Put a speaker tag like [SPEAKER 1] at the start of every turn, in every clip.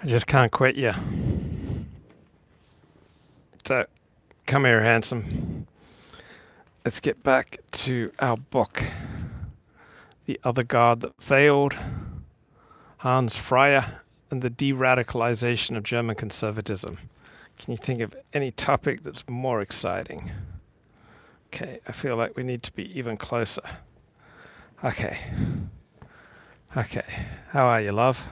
[SPEAKER 1] I just can't quit you. So, come here, handsome. Let's get back to our book, The Other God That Failed, Hans Freyer, and the Deradicalization of German Conservatism. Can you think of any topic that's more exciting? Okay, I feel like we need to be even closer. Okay. How are you, love?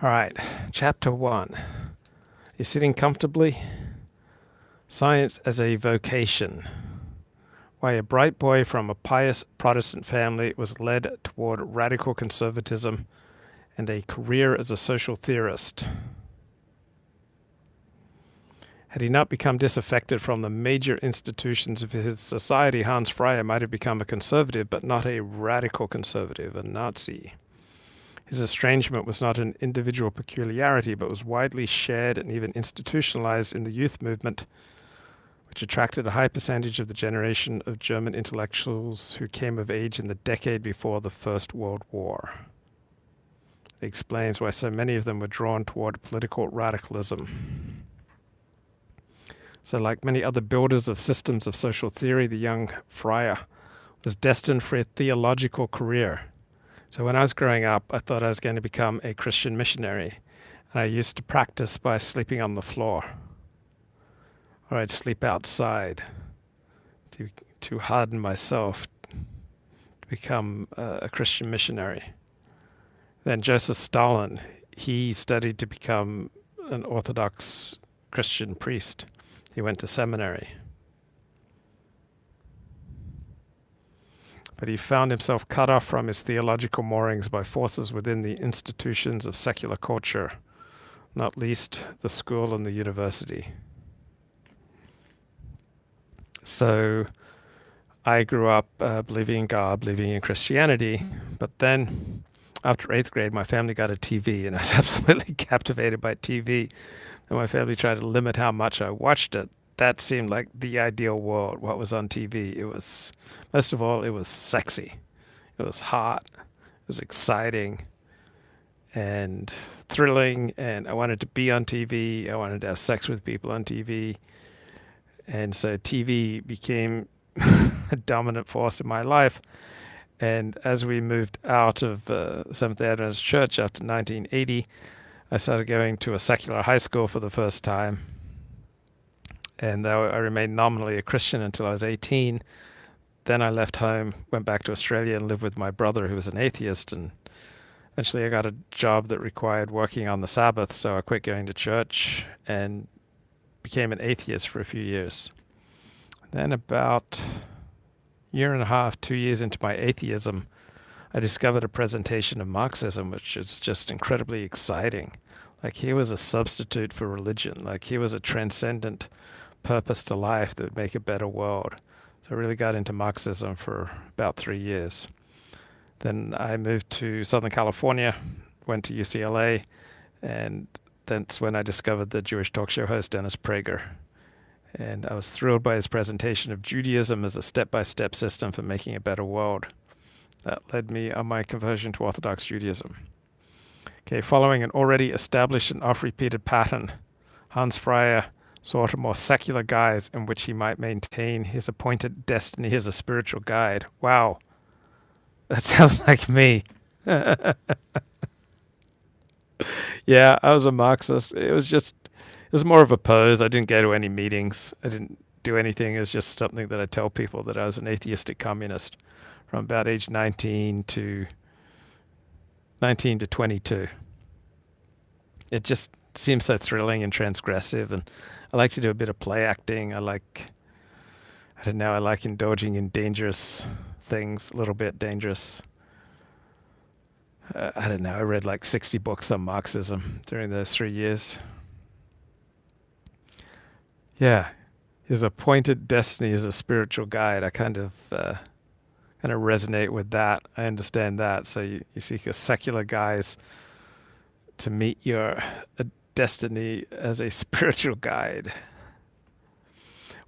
[SPEAKER 1] All right, chapter 1. You're sitting comfortably? Science as a vocation. Why a bright boy from a pious Protestant family was led toward radical conservatism and a career as a social theorist. Had he not become disaffected from the major institutions of his society, Hans Freyer might have become a conservative, but not a radical conservative, a Nazi. His estrangement was not an individual peculiarity, but was widely shared and even institutionalized in the youth movement, which attracted a high percentage of the generation of German intellectuals who came of age in the decade before the First World War. It explains why so many of them were drawn toward political radicalism. So, like many other builders of systems of social theory, the young Freyer was destined for a theological career. So when I was growing up, I thought I was going to become a Christian missionary, and I used to practice by sleeping on the floor. Or I'd sleep outside to harden myself to become a Christian missionary. Then Joseph Stalin, he studied to become an Orthodox Christian priest. He went to seminary. But he found himself cut off from his theological moorings by forces within the institutions of secular culture, not least the school and the university. So I grew up believing in God, believing in Christianity, but then after 8th grade, my family got a TV, and I was absolutely captivated by TV. And my family tried to limit how much I watched it. That seemed like the ideal world, what was on TV. It was, most of all, it was sexy. It was hot. It was exciting and thrilling. And I wanted to be on TV. I wanted to have sex with people on TV. And so TV became a dominant force in my life. And as we moved out of Seventh-day Adventist Church after 1980, I started going to a secular high school for the first time. And though I remained nominally a Christian until I was 18, then I left home, went back to Australia and lived with my brother, who was an atheist. And eventually I got a job that required working on the Sabbath, so I quit going to church and became an atheist for a few years. Then about a year and a half, 2 years into my atheism, I discovered a presentation of Marxism, which is just incredibly exciting. Like, here was a substitute for religion. Like, here was a transcendent purpose to life that would make a better world. So I really got into Marxism for about 3 years. Then I moved to Southern California, went to UCLA, and that's when I discovered the Jewish talk show host Dennis Prager. And I was thrilled by his presentation of Judaism as a step-by-step system for making a better world. That led me on my conversion to Orthodox Judaism. Okay, following an already established and oft-repeated pattern, Hans Freyer sought a more secular guise in which he might maintain his appointed destiny as a spiritual guide. Wow, that sounds like me. Yeah, I was a Marxist. It was more of a pose. I didn't go to any meetings. I didn't do anything. It was just something that I tell people, that I was an atheistic communist from about age 19 to 22. It just seems so thrilling and transgressive, and I like to do a bit of play acting. I like indulging in dangerous things, a little bit dangerous. I read like 60 books on Marxism during those 3 years. Yeah, his appointed destiny as a spiritual guide. I kind of resonate with that. I understand that. So you seek a secular guise to meet your destiny as a spiritual guide.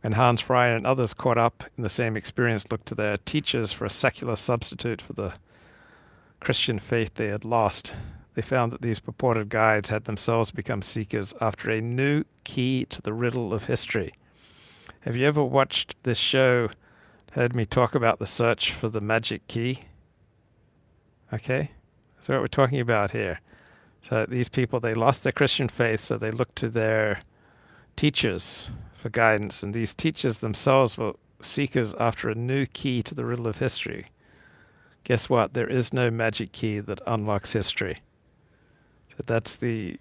[SPEAKER 1] When Hans Freyer and others caught up in the same experience looked to their teachers for a secular substitute for the Christian faith they had lost, they found that these purported guides had themselves become seekers after a new key to the riddle of history. Have you ever watched this show, heard me talk about the search for the magic key? Okay, that's what we're talking about here. So these people, they lost their Christian faith, so they looked to their teachers for guidance, and these teachers themselves were seekers after a new key to the riddle of history. Guess what? There is no magic key that unlocks history. So that's the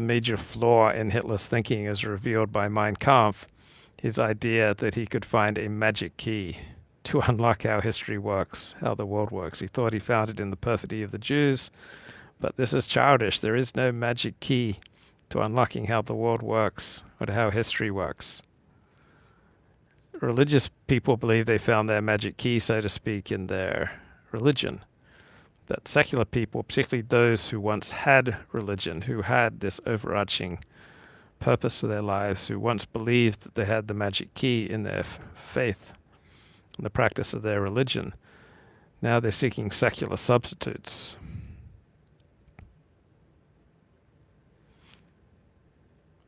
[SPEAKER 1] major flaw in Hitler's thinking as revealed by Mein Kampf, his idea that he could find a magic key to unlock how history works, how the world works. He thought he found it in the perfidy of the Jews, but this is childish. There is no magic key to unlocking how the world works or to how history works. Religious people believe they found their magic key, so to speak, in their religion. That secular people, particularly those who once had religion, who had this overarching purpose to their lives, who once believed that they had the magic key in their faith and the practice of their religion, now they're seeking secular substitutes.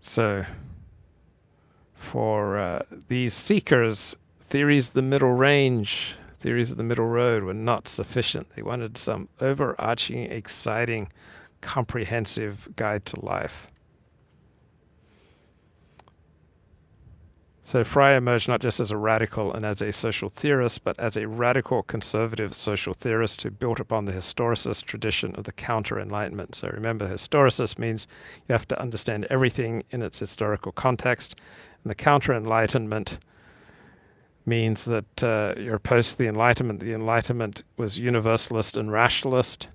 [SPEAKER 1] So, for these seekers, theories of the middle range, theories of the middle road were not sufficient. They wanted some overarching, exciting, comprehensive guide to life. So Freyer emerged not just as a radical and as a social theorist, but as a radical conservative social theorist who built upon the historicist tradition of the counter-enlightenment. So remember, historicist means you have to understand everything in its historical context. And the counter-enlightenment means that you're opposed to the Enlightenment. The Enlightenment was universalist and rationalist,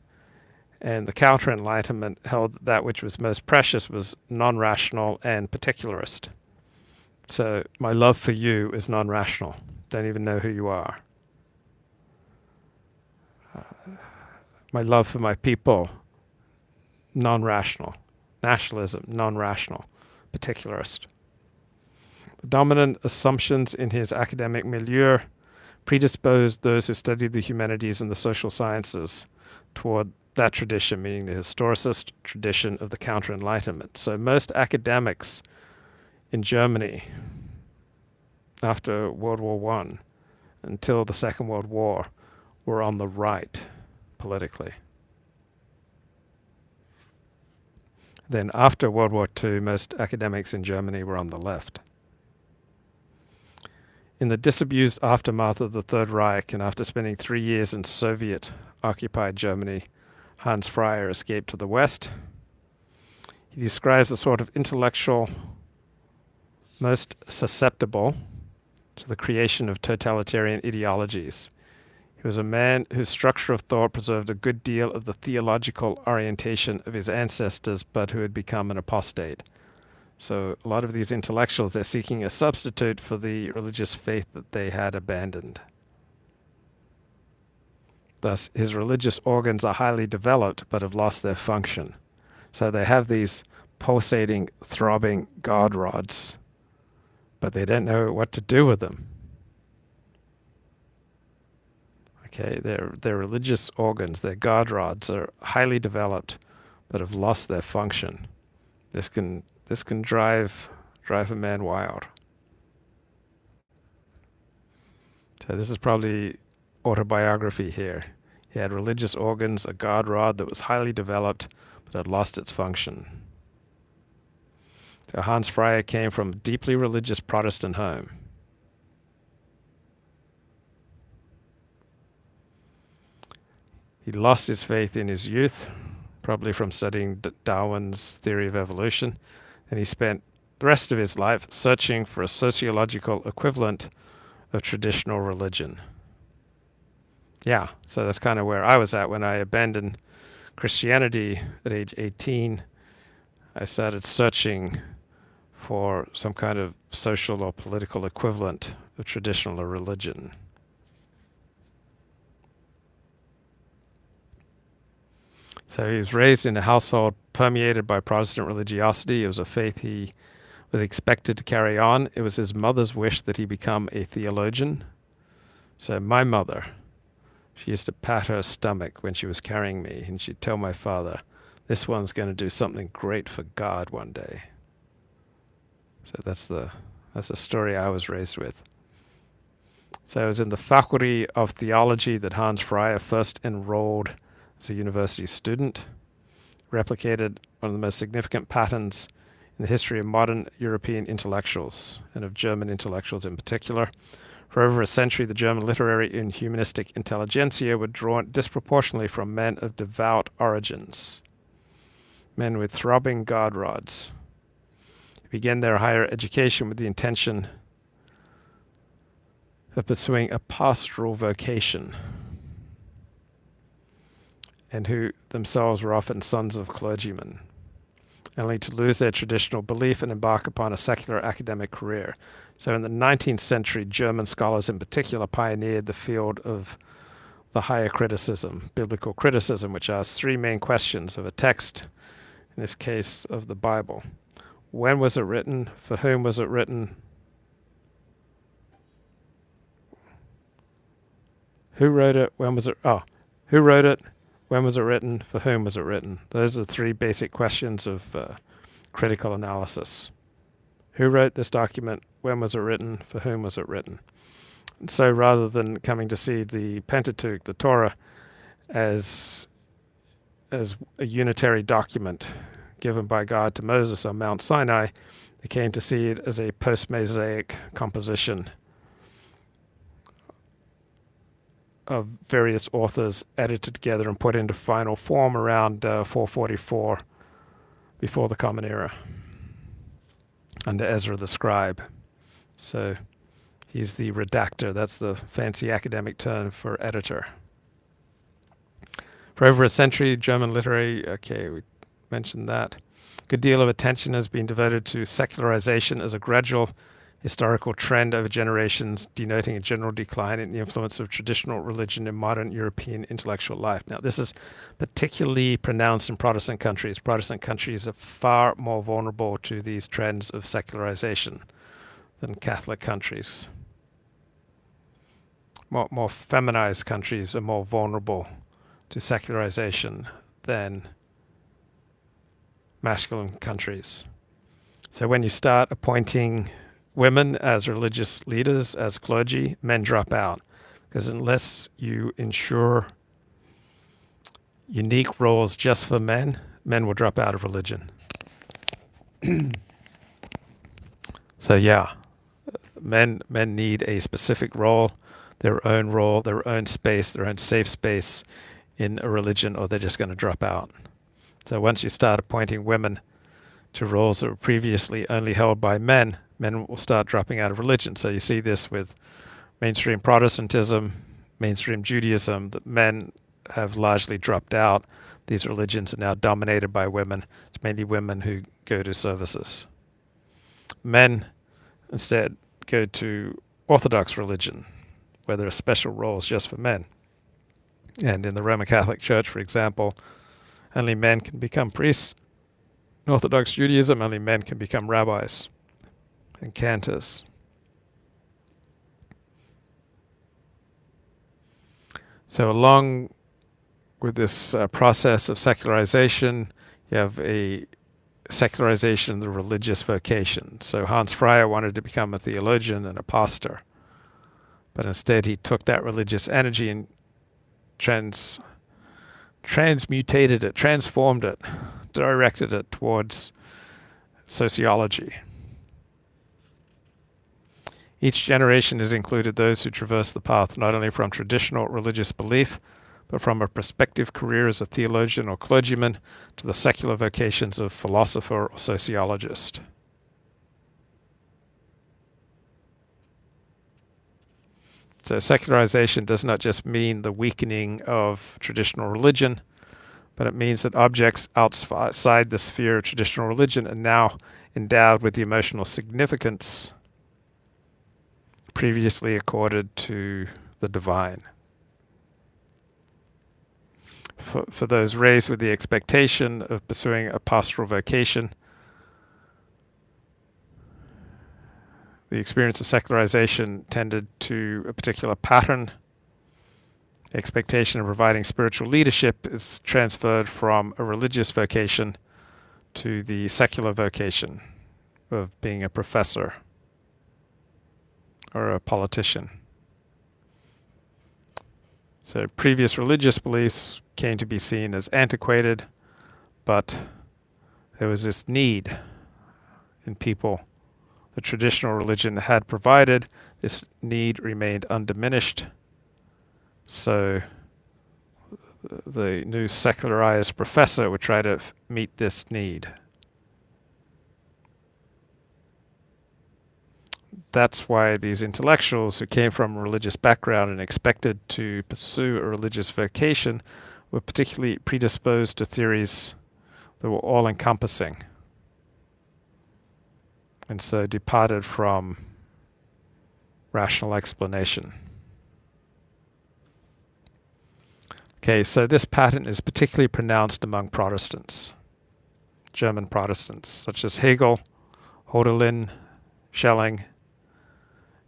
[SPEAKER 1] and the counter-enlightenment held that which was most precious was non-rational and particularist. So my love for you is non-rational. Don't even know who you are. My love for my people, non-rational. Nationalism, non-rational, particularist. The dominant assumptions in his academic milieu predisposed those who studied the humanities and the social sciences toward that tradition, meaning the historicist tradition of the counter-enlightenment. So most academics in Germany after World War I until the Second World War were on the right politically. Then after World War II, most academics in Germany were on the left. In the disabused aftermath of the Third Reich, and after spending 3 years in Soviet-occupied Germany, Hans Freyer escaped to the West. He describes the sort of intellectual most susceptible to the creation of totalitarian ideologies. He was a man whose structure of thought preserved a good deal of the theological orientation of his ancestors, but who had become an apostate. So a lot of these intellectuals, they're seeking a substitute for the religious faith that they had abandoned. Thus, his religious organs are highly developed, but have lost their function. So they have these pulsating, throbbing God rods, but they don't know what to do with them. Okay, their religious organs, their God rods, are highly developed, but have lost their function. This can drive a man wild. So this is probably autobiography here. He had religious organs, a God rod that was highly developed, but had lost its function. So Hans Freyer came from a deeply religious Protestant home. He lost his faith in his youth, probably from studying Darwin's theory of evolution, and he spent the rest of his life searching for a sociological equivalent of traditional religion. Yeah, so that's kind of where I was at when I abandoned Christianity at age 18. I started searching for some kind of social or political equivalent of traditional religion. So he was raised in a household permeated by Protestant religiosity. It was a faith he was expected to carry on. It was his mother's wish that he become a theologian. So my mother, She used to pat her stomach when she was carrying me, and she'd tell my father, "This one's going to do something great for God one day." So that's the story I was raised with. So it was in the Faculty of Theology that Hans Freyer first enrolled as a university student, replicated one of the most significant patterns in the history of modern European intellectuals, and of German intellectuals in particular. For over a century, the German literary and humanistic intelligentsia were drawn disproportionately from men of devout origins, men with throbbing God rods, who began their higher education with the intention of pursuing a pastoral vocation, and who themselves were often sons of clergymen, only to lose their traditional belief and embark upon a secular academic career. So in the 19th century, German scholars in particular pioneered the field of the higher criticism, biblical criticism, which asks three main questions of a text, in this case of the Bible. When was it written? For whom was it written? Who wrote it? When was it? Who wrote it? When was it written? For whom was it written? Those are the three basic questions of critical analysis. Who wrote this document? When was it written? For whom was it written? And so rather than coming to see the Pentateuch, the Torah, as a unitary document given by God to Moses on Mount Sinai, they came to see it as a post-Mosaic composition of various authors edited together and put into final form around 444 before the Common Era, under Ezra the scribe. So he's the redactor. That's the fancy academic term for editor. For over a century, German literary, we mentioned that. A good deal of attention has been devoted to secularization as a gradual historical trend over generations, denoting a general decline in the influence of traditional religion in modern European intellectual life. Now, this is particularly pronounced in Protestant countries. Protestant countries are far more vulnerable to these trends of secularization than Catholic countries. More feminized countries are more vulnerable to secularization than masculine countries. So when you start appointing women as religious leaders, as clergy, men drop out. Because unless you ensure unique roles just for men, men will drop out of religion. So yeah, men need a specific role, their own space, their own safe space in a religion, or they're just going to drop out. So once you start appointing women to roles that were previously only held by men, men will start dropping out of religion. So you see this with mainstream Protestantism, mainstream Judaism, that men have largely dropped out. These religions are now dominated by women. It's mainly women who go to services. Men instead go to Orthodox religion, where there are special roles just for men. And in the Roman Catholic Church, for example, only men can become priests. In Orthodox Judaism, only men can become rabbis and cantors. So along with this process of secularization, you have a secularization of the religious vocation. So Hans Freyer wanted to become a theologian and a pastor, but instead he took that religious energy and transmutated it, transformed it, directed it towards sociology. Each generation has included those who traverse the path not only from traditional religious belief, but from a prospective career as a theologian or clergyman to the secular vocations of philosopher or sociologist. So secularization does not just mean the weakening of traditional religion, but it means that objects outside the sphere of traditional religion are now endowed with the emotional significance previously accorded to the divine. For those raised with the expectation of pursuing a pastoral vocation, the experience of secularization tended to a particular pattern The expectation of providing spiritual leadership is transferred from a religious vocation to the secular vocation of being a professor or a politician. So previous religious beliefs came to be seen as antiquated, but there was this need in people. The traditional religion had provided, this need remained undiminished. So the new secularized professor would try to meet this need. That's why these intellectuals who came from a religious background and expected to pursue a religious vocation were particularly predisposed to theories that were all-encompassing, and so departed from rational explanation. Okay, so this pattern is particularly pronounced among Protestants, German Protestants, such as Hegel, Hölderlin, Schelling,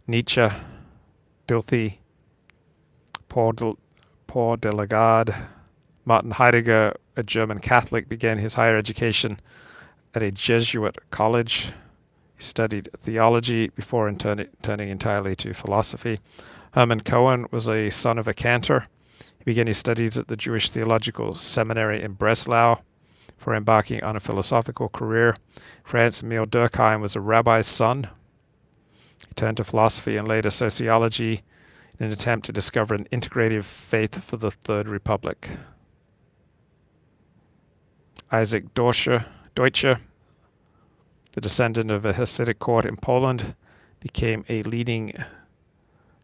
[SPEAKER 1] Nietzsche, Dilthey, Paul de la Garde. Martin Heidegger, a German Catholic, began his higher education at a Jesuit college. He studied theology before turning entirely to philosophy. Hermann Cohen was a son of a cantor. He began his studies at the Jewish Theological Seminary in Breslau before embarking on a philosophical career. Franz Emil Durkheim was a rabbi's son. He turned to philosophy and later sociology in an attempt to discover an integrative faith for the Third Republic. Isaac Deutsche, the descendant of a Hasidic court in Poland, became a leading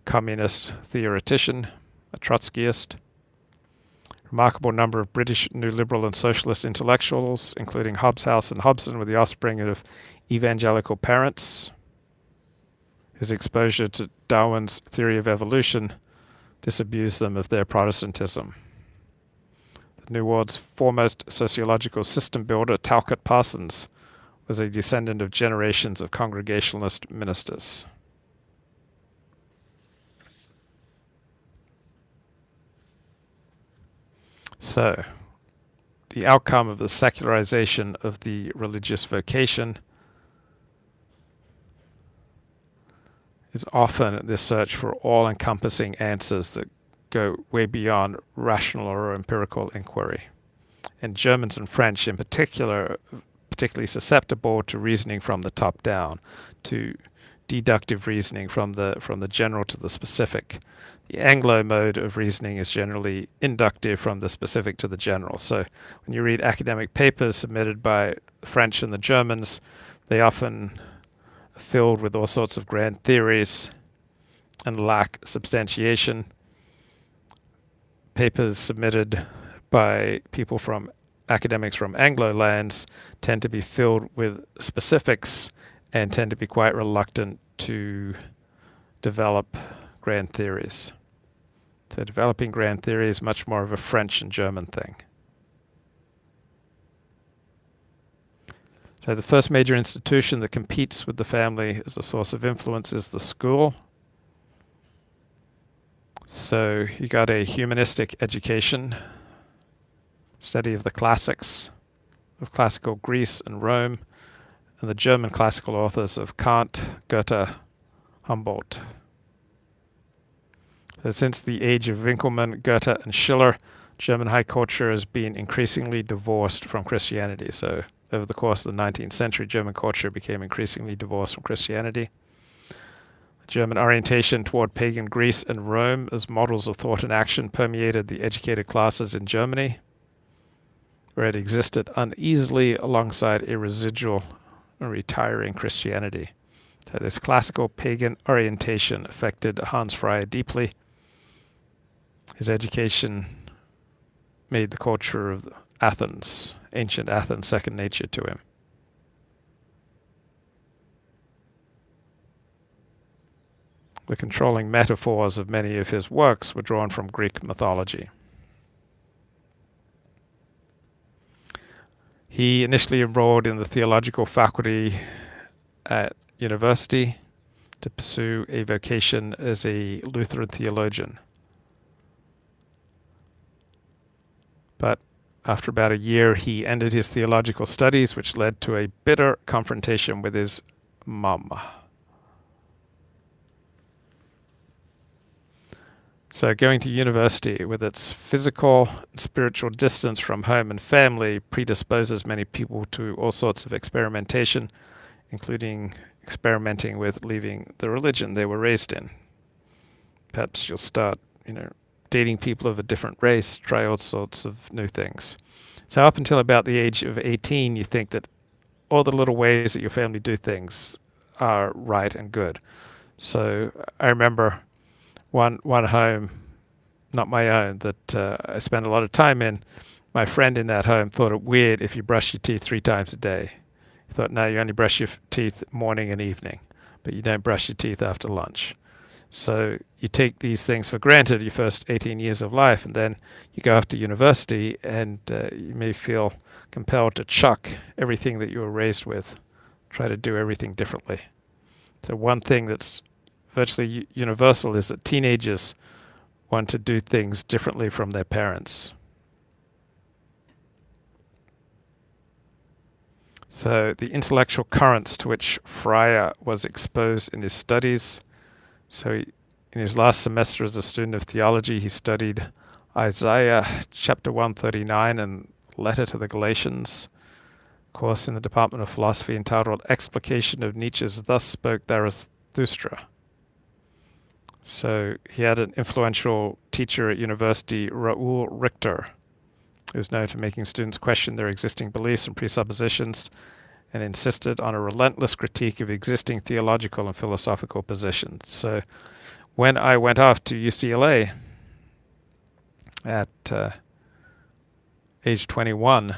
[SPEAKER 1] communist theoretician, a Trotskyist. Remarkable number of British New Liberal and Socialist intellectuals, including Hobsbawm and Hobson, were the offspring of evangelical parents whose exposure to Darwin's theory of evolution disabused them of their Protestantism. The New World's foremost sociological system builder, Talcott Parsons, was a descendant of generations of Congregationalist ministers. So, the outcome of the secularization of the religious vocation is often this search for all-encompassing answers that go way beyond rational or empirical inquiry. And Germans and French in particular, particularly susceptible to reasoning from the top down, to deductive reasoning from the general to the specific. The Anglo mode of reasoning is generally inductive from the specific to the general. So when you read academic papers submitted by the French and the Germans, they often are filled with all sorts of grand theories and lack substantiation. Papers submitted by people from academics from Anglo lands tend to be filled with specifics and tend to be quite reluctant to develop grand theories. So developing grand theory is much more of a French and German thing. So the first major institution that competes with the family as a source of influence is the school. So you got a humanistic education, study of the classics, of classical Greece and Rome, and the German classical authors of Kant, Goethe, Humboldt. So since the age of Winckelmann, Goethe, and Schiller, German high culture has been increasingly divorced from Christianity. So over the course of the 19th century, German culture became increasingly divorced from Christianity. German orientation toward pagan Greece and Rome as models of thought and action permeated the educated classes in Germany, where it existed uneasily alongside a residual and retiring Christianity. So this classical pagan orientation affected Hans Freyer deeply. His education made the culture of Athens, ancient Athens, second nature to him. The controlling metaphors of many of his works were drawn from Greek mythology. He initially enrolled in the theological faculty at university to pursue a vocation as a Lutheran theologian. But after about a year, he ended his theological studies, which led to a bitter confrontation with his mum. So going to university with its physical and spiritual distance from home and family predisposes many people to all sorts of experimentation, including experimenting with leaving the religion they were raised in. Perhaps you'll start, dating people of a different race, try all sorts of new things. So up until about the age of 18, you think that all the little ways that your family do things are right and good. So I remember one home, not my own, that I spent a lot of time in. My friend in that home thought it weird if you brush your teeth 3 times a day. He thought, no, you only brush your teeth morning and evening, but you don't brush your teeth after lunch. So you take these things for granted your first 18 years of life, and then you go off to university and you may feel compelled to chuck everything that you were raised with, try to do everything differently. So one thing that's virtually universal is that teenagers want to do things differently from their parents. So the intellectual currents to which Freyer was exposed in his studies. So in his last semester as a student of theology, he studied Isaiah chapter 139 and letter to the Galatians, course in the Department of Philosophy entitled Explication of Nietzsche's Thus Spoke Zarathustra. So he had an influential teacher at university, Raoul Richter, who was known for making students question their existing beliefs and presuppositions and insisted on a relentless critique of existing theological and philosophical positions. So when I went off to UCLA at age 21,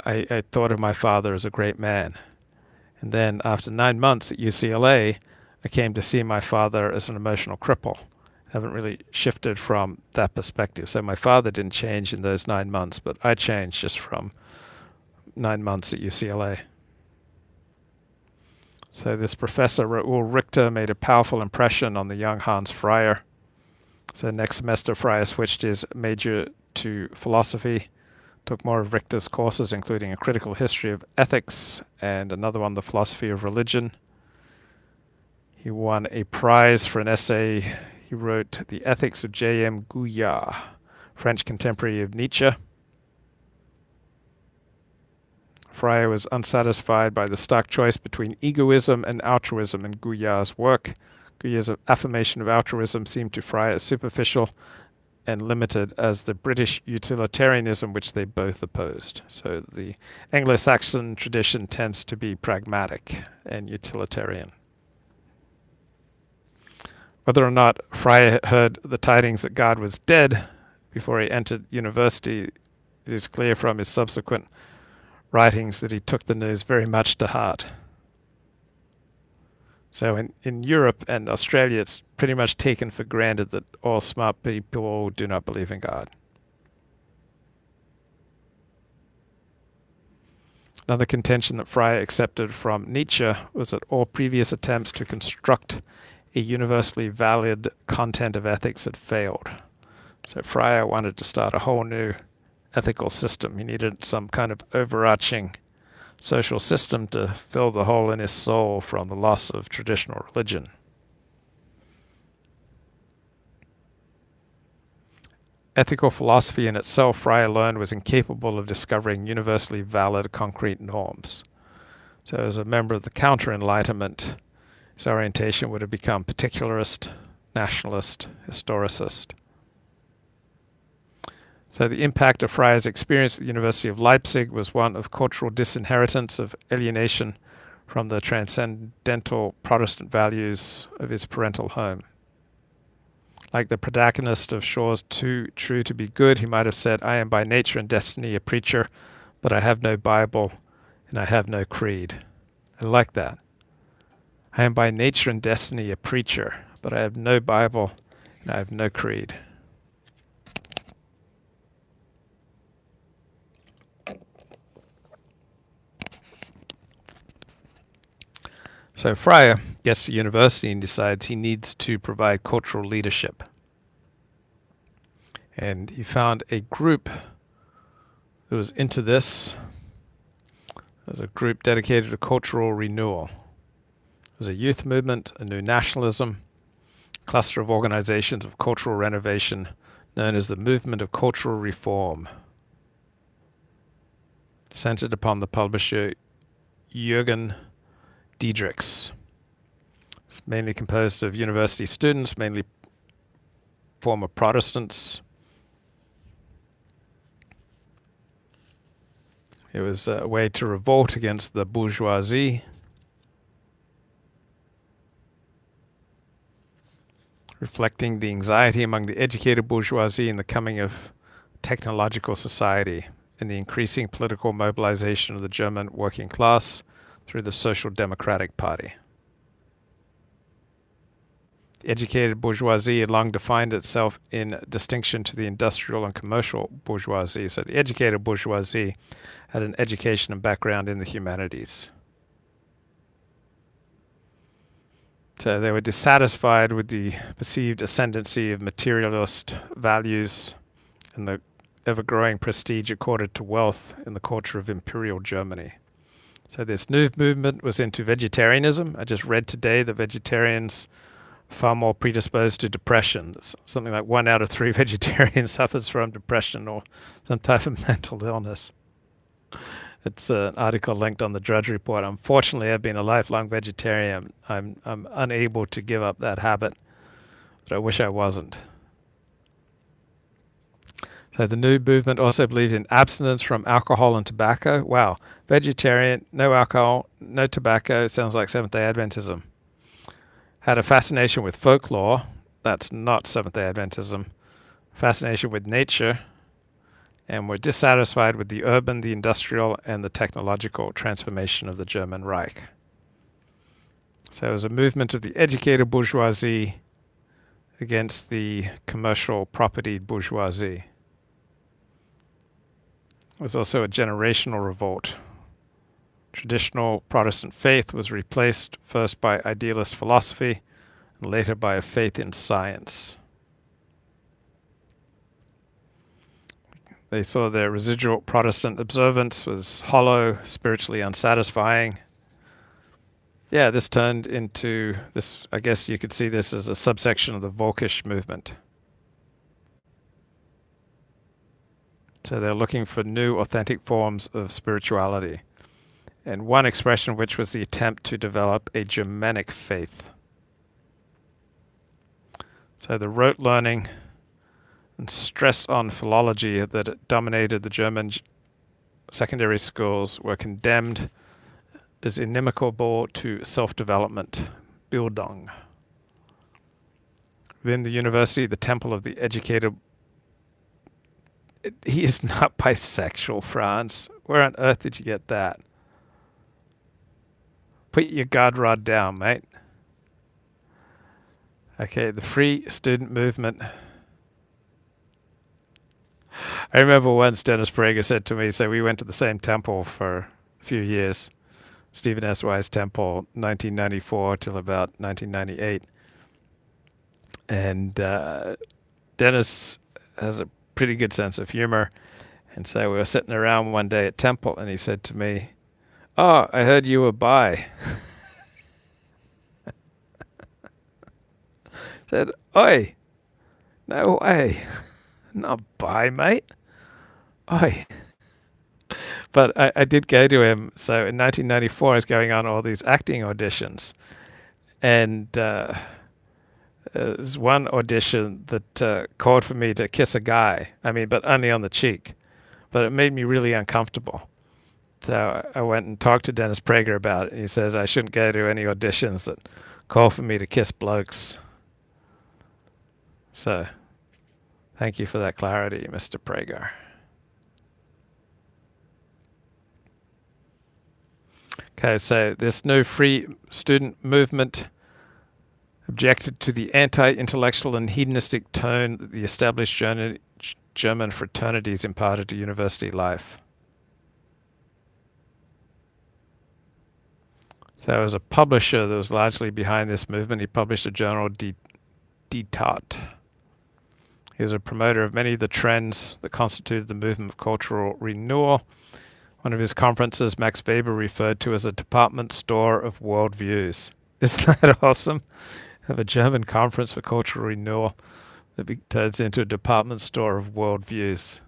[SPEAKER 1] I thought of my father as a great man. And then after 9 months at UCLA, I came to see my father as an emotional cripple. I haven't really shifted from that perspective. So my father didn't change in those 9 months, but I changed just from 9 months at UCLA. So this professor, Raoul Richter, made a powerful impression on the young Hans Freyer. So next semester, Freyer switched his major to philosophy, took more of Richter's courses, including a critical history of ethics and another one, the philosophy of religion. He won a prize for an essay he wrote, The Ethics of J.M. Gouillard, French contemporary of Nietzsche. Freyer was unsatisfied by the stark choice between egoism and altruism in Gouillard's work. Gouillard's affirmation of altruism seemed to Freyer superficial and limited as the British utilitarianism which they both opposed. So the Anglo-Saxon tradition tends to be pragmatic and utilitarian. Whether or not Freyer heard the tidings that God was dead before he entered university, it is clear from his subsequent writings that he took the news very much to heart. So in Europe and Australia, it's pretty much taken for granted that all smart people do not believe in God. Another contention that Freyer accepted from Nietzsche was that all previous attempts to construct a universally valid content of ethics had failed. So Freyer wanted to start a whole new ethical system. He needed some kind of overarching social system to fill the hole in his soul from the loss of traditional religion. Ethical philosophy in itself, Freyer learned, was incapable of discovering universally valid concrete norms. So as a member of the counter-enlightenment, his orientation would have become particularist, nationalist, historicist. So the impact of Freyer's experience at the University of Leipzig was one of cultural disinheritance, of alienation from the transcendental Protestant values of his parental home. Like the protagonist of Shaw's Too True to Be Good, he might have said, I am by nature and destiny a preacher, but I have no Bible and I have no creed. I like that. I am by nature and destiny a preacher, but I have no Bible and I have no creed. So Freyer gets to university and decides he needs to provide cultural leadership. And he found a group It was Into This. It was a group dedicated to cultural renewal. It was a youth movement, a new nationalism, a cluster of organizations of cultural renovation known as the Movement of Cultural Reform, centered upon the publisher Jürgen Diedrichs. It's mainly composed of university students, mainly former Protestants. It was a way to revolt against the bourgeoisie, reflecting the anxiety among the educated bourgeoisie in the coming of technological society and the increasing political mobilization of the German working class through the Social Democratic Party. The educated bourgeoisie had long defined itself in distinction to the industrial and commercial bourgeoisie. So the educated bourgeoisie had an education and background in the humanities. So they were dissatisfied with the perceived ascendancy of materialist values and the ever-growing prestige accorded to wealth in the culture of imperial Germany. So this new movement was into vegetarianism. I just read today that vegetarians are far more predisposed to depression. Something like 1 out of 3 vegetarians suffers from depression or some type of mental illness. It's an article linked on the Drudge Report. Unfortunately, I've been a lifelong vegetarian. I'm unable to give up that habit, but I wish I wasn't. So the new movement also believed in abstinence from alcohol and tobacco. Wow, vegetarian, no alcohol, no tobacco, sounds like Seventh-day Adventism. Had a fascination with folklore. That's not Seventh-day Adventism. Fascination with nature. And were dissatisfied with the urban, the industrial, and the technological transformation of the German Reich. So it was a movement of the educated bourgeoisie against the commercial propertied bourgeoisie. It was also a generational revolt. Traditional Protestant faith was replaced first by idealist philosophy and later by a faith in science. They saw their residual Protestant observance was hollow, spiritually unsatisfying. Yeah, this turned into this, I guess you could see this as a subsection of the Volkisch movement. So they're looking for new, authentic forms of spirituality. And one expression of which was the attempt to develop a Germanic faith. So the rote learning and stress on philology that dominated the German secondary schools were condemned as inimical to self-development, Bildung. Within the university, the temple of the educated. He is not bisexual, Franz. Where on earth did you get that? Put your guard rod down, mate. Okay, the free student movement. I remember once Dennis Prager said to me, so we went to the same temple for a few years, Stephen S. Wise Temple, 1994 till about 1998. And Dennis has a pretty good sense of humor. And so we were sitting around one day at temple, and he said to me, "Oh, I heard you were bi." Said, "Oi, no way. Not bi, mate. Oi." But I did go to him. So in 1994, I was going on all these acting auditions. And there's one audition that called for me to kiss a guy. I mean, but only on the cheek. But it made me really uncomfortable. So I went and talked to Dennis Prager about it. He says I shouldn't go to any auditions that call for me to kiss blokes. So thank you for that clarity, Mr. Prager. Okay, so this new free student movement objected to the anti-intellectual and hedonistic tone that the established German fraternities imparted to university life. So there was a publisher that was largely behind this movement. He published a journal, Die Tat. He was a promoter of many of the trends that constituted the movement of cultural renewal. One of his conferences, Max Weber referred to as a department store of worldviews. Isn't that awesome? Have a German conference for cultural renewal that turns into a department store of worldviews.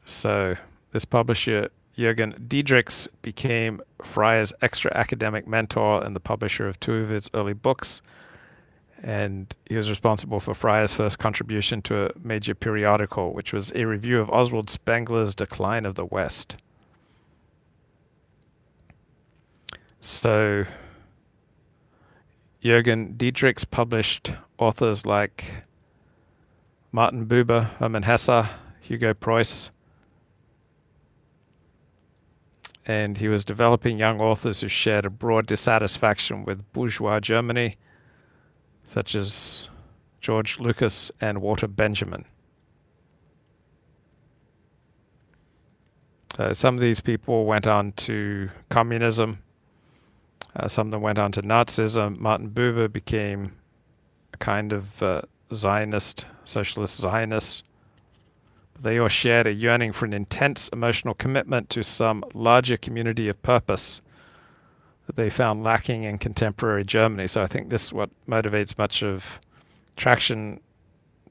[SPEAKER 1] So this publisher, Jürgen Diedrichs, became Freyer's extra academic mentor and the publisher of two of his early books. And he was responsible for Freyer's first contribution to a major periodical, which was a review of Oswald Spengler's Decline of the West. So Jürgen Diedrichs published authors like Martin Buber, Hermann Hesse, Hugo Preuss, and he was developing young authors who shared a broad dissatisfaction with bourgeois Germany, such as George Lucas and Walter Benjamin. Some of these people went on to communism. Some of them went on to Nazism. Martin Buber became a kind of Zionist, socialist Zionist. They all shared a yearning for an intense emotional commitment to some larger community of purpose that they found lacking in contemporary Germany. So I think this is what motivates much of traction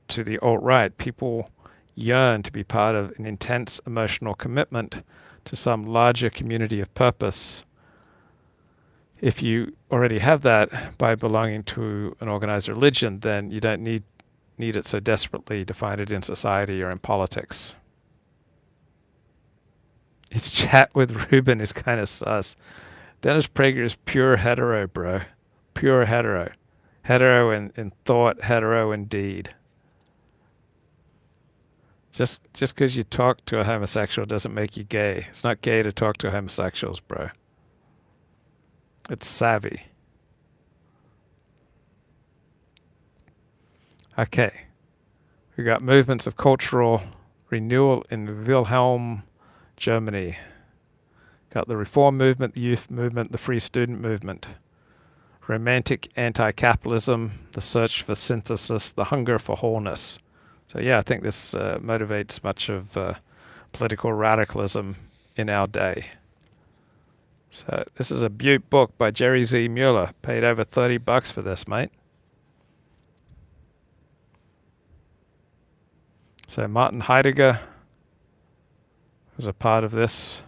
[SPEAKER 1] to the alt-right. People yearn to be part of an intense emotional commitment to some larger community of purpose. If you already have that by belonging to an organized religion, then you don't need it so desperately to find it in society or in politics. His chat with Rubin is kind of sus. Dennis Prager is pure hetero, bro. Pure hetero. Hetero in thought, hetero in deed. Just because you talk to a homosexual doesn't make you gay. It's not gay to talk to homosexuals, bro. It's savvy. Okay. We got movements of cultural renewal in Wilhelm, Germany. Got the reform movement, the youth movement, the free student movement. Romantic anti-capitalism, the search for synthesis, the hunger for wholeness. So yeah, I think this motivates much of political radicalism in our day. So this is a Butte book by Jerry Z. Mueller. Paid over $30 for this, mate. So Martin Heidegger was a part of this.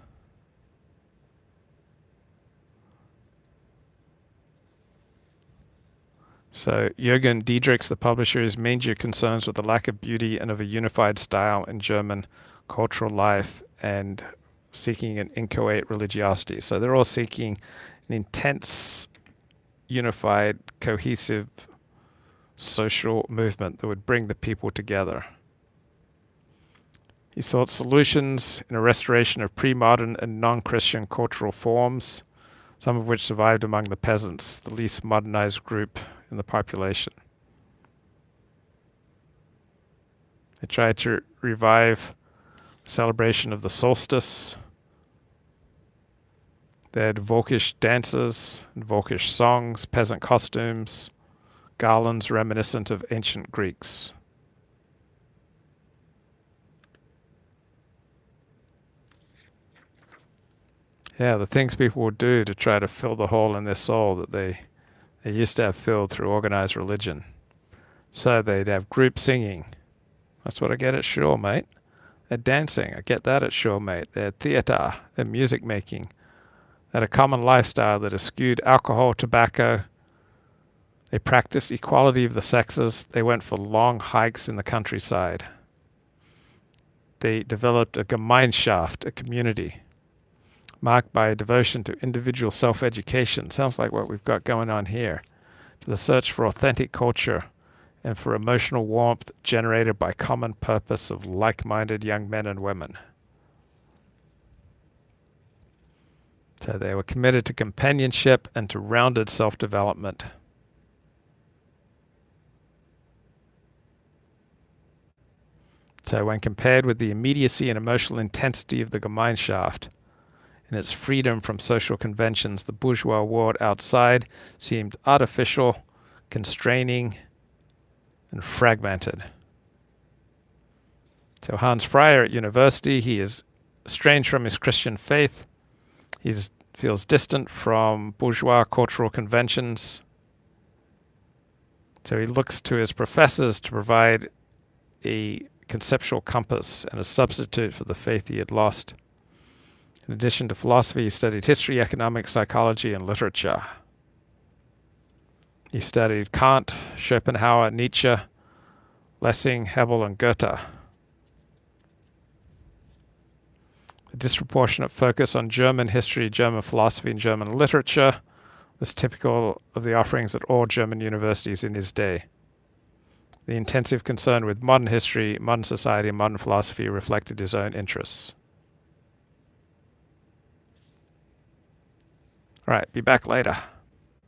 [SPEAKER 1] So Jürgen Diedrichs, the publisher, is major concerns with the lack of beauty and of a unified style in German cultural life and seeking an inchoate religiosity. So they're all seeking an intense, unified, cohesive social movement that would bring the people together. He sought solutions in a restoration of pre-modern and non-Christian cultural forms, some of which survived among the peasants, the least modernized group in the population. They tried to revive the celebration of the solstice. They had Volkish dances and Volkish songs, peasant costumes, garlands reminiscent of ancient Greeks. Yeah, the things people would do to try to fill the hole in their soul that they used to have filled through organized religion. So they'd have group singing. That's what I get at Shaw, mate. They're dancing. I get that at Shaw, mate. They're theater. They're music making. They had a common lifestyle that eschewed alcohol, tobacco. They practiced equality of the sexes. They went for long hikes in the countryside. They developed a Gemeinschaft, a community, marked by a devotion to individual self-education. Sounds like what we've got going on here. To the search for authentic culture and for emotional warmth generated by common purpose of like-minded young men and women. So they were committed to companionship and to rounded self-development. So when compared with the immediacy and emotional intensity of the Gemeinschaft, and its freedom from social conventions, the bourgeois world outside seemed artificial, constraining, and fragmented. So Hans Freyer at university, he is estranged from his Christian faith. He feels distant from bourgeois cultural conventions. So he looks to his professors to provide a conceptual compass and a substitute for the faith he had lost. In addition to philosophy, he studied history, economics, psychology, and literature. He studied Kant, Schopenhauer, Nietzsche, Lessing, Hegel, and Goethe. The disproportionate focus on German history, German philosophy, and German literature was typical of the offerings at all German universities in his day. The intensive concern with modern history, modern society, and modern philosophy reflected his own interests. All right, be back later.